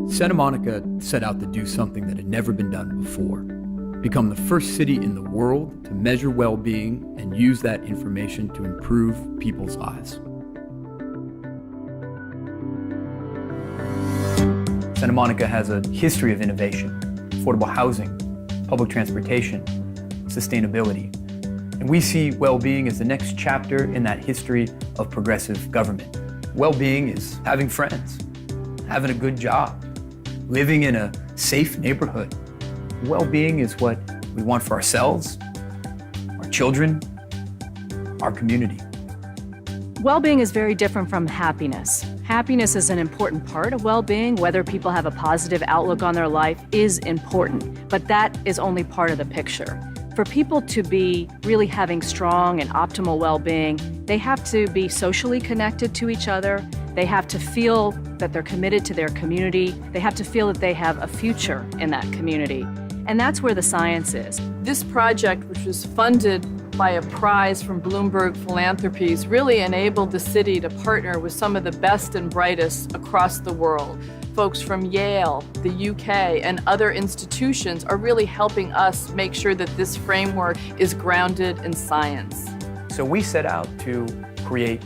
Santa Monica set out to do something that had never been done before. Become the first city in the world to measure well-being and use that information to improve people's lives. Santa Monica has a history of innovation, affordable housing, public transportation, sustainability. And we see well-being as the next chapter in that history of progressive government. Well-being is having friends, having a good job, living in a safe neighborhood. Well-being is what we want for ourselves, our children, our community. Well-being is very different from happiness. Happiness is an important part of well-being. Whether people have a positive outlook on their life is important, but that is only part of the picture. For people to be really having strong and optimal well-being, they have to be socially connected to each other. They have to feel that they're committed to their community. They have to feel that they have a future in that community. And that's where the science is. This project, which was funded by a prize from Bloomberg Philanthropies, really enabled the city to partner with some of the best and brightest across the world. Folks from Yale, the UK, and other institutions are really helping us make sure that this framework is grounded in science. So we set out to create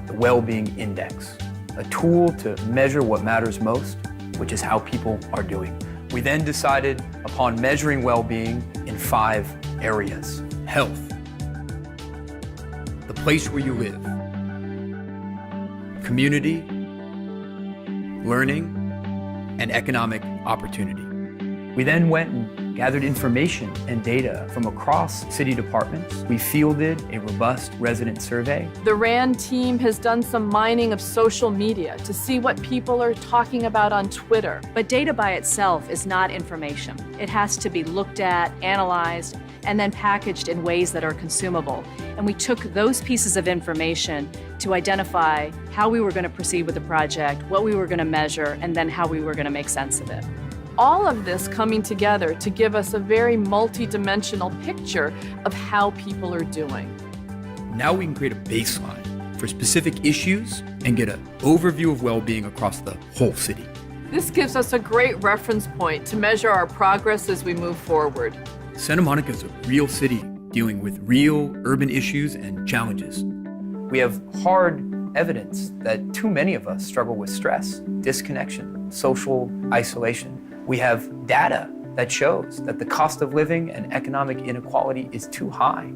the Wellbeing Index, a tool to measure what matters most, which is how people are doing. We then decided upon measuring well-being in 5 areas. Health, the place where you live, community, learning, and economic opportunity. We then went and gathered information and data from across city departments. We fielded a robust resident survey. The RAND team has done some mining of social media to see what people are talking about on Twitter. But data by itself is not information. It has to be looked at, analyzed, and then packaged in ways that are consumable. And we took those pieces of information to identify how we were going to proceed with the project, what we were going to measure, and then how we were going to make sense of it. All of this coming together to give us a very multi-dimensional picture of how people are doing. Now we can create a baseline for specific issues and get an overview of well-being across the whole city. This gives us a great reference point to measure our progress as we move forward. Santa Monica is a real city dealing with real urban issues and challenges. We have hard evidence that too many of us struggle with stress, disconnection, social isolation. We have data that shows that the cost of living and economic inequality is too high.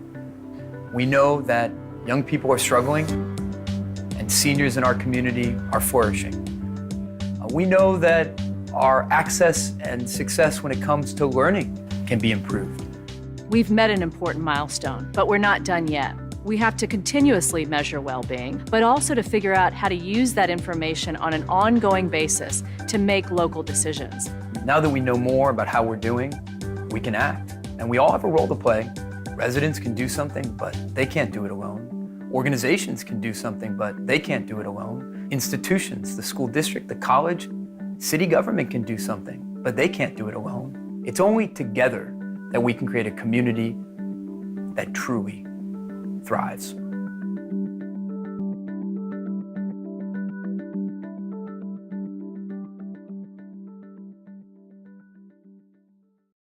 We know that young people are struggling and seniors in our community are flourishing. We know that our access and success when it comes to learning can be improved. We've met an important milestone, but we're not done yet. We have to continuously measure well-being, but also to figure out how to use that information on an ongoing basis to make local decisions. Now that we know more about how we're doing, we can act, and we all have a role to play. Residents can do something, but they can't do it alone. Organizations can do something, but they can't do it alone. Institutions, the school district, the college, city government can do something, but they can't do it alone. It's only together that we can create a community that truly thrives.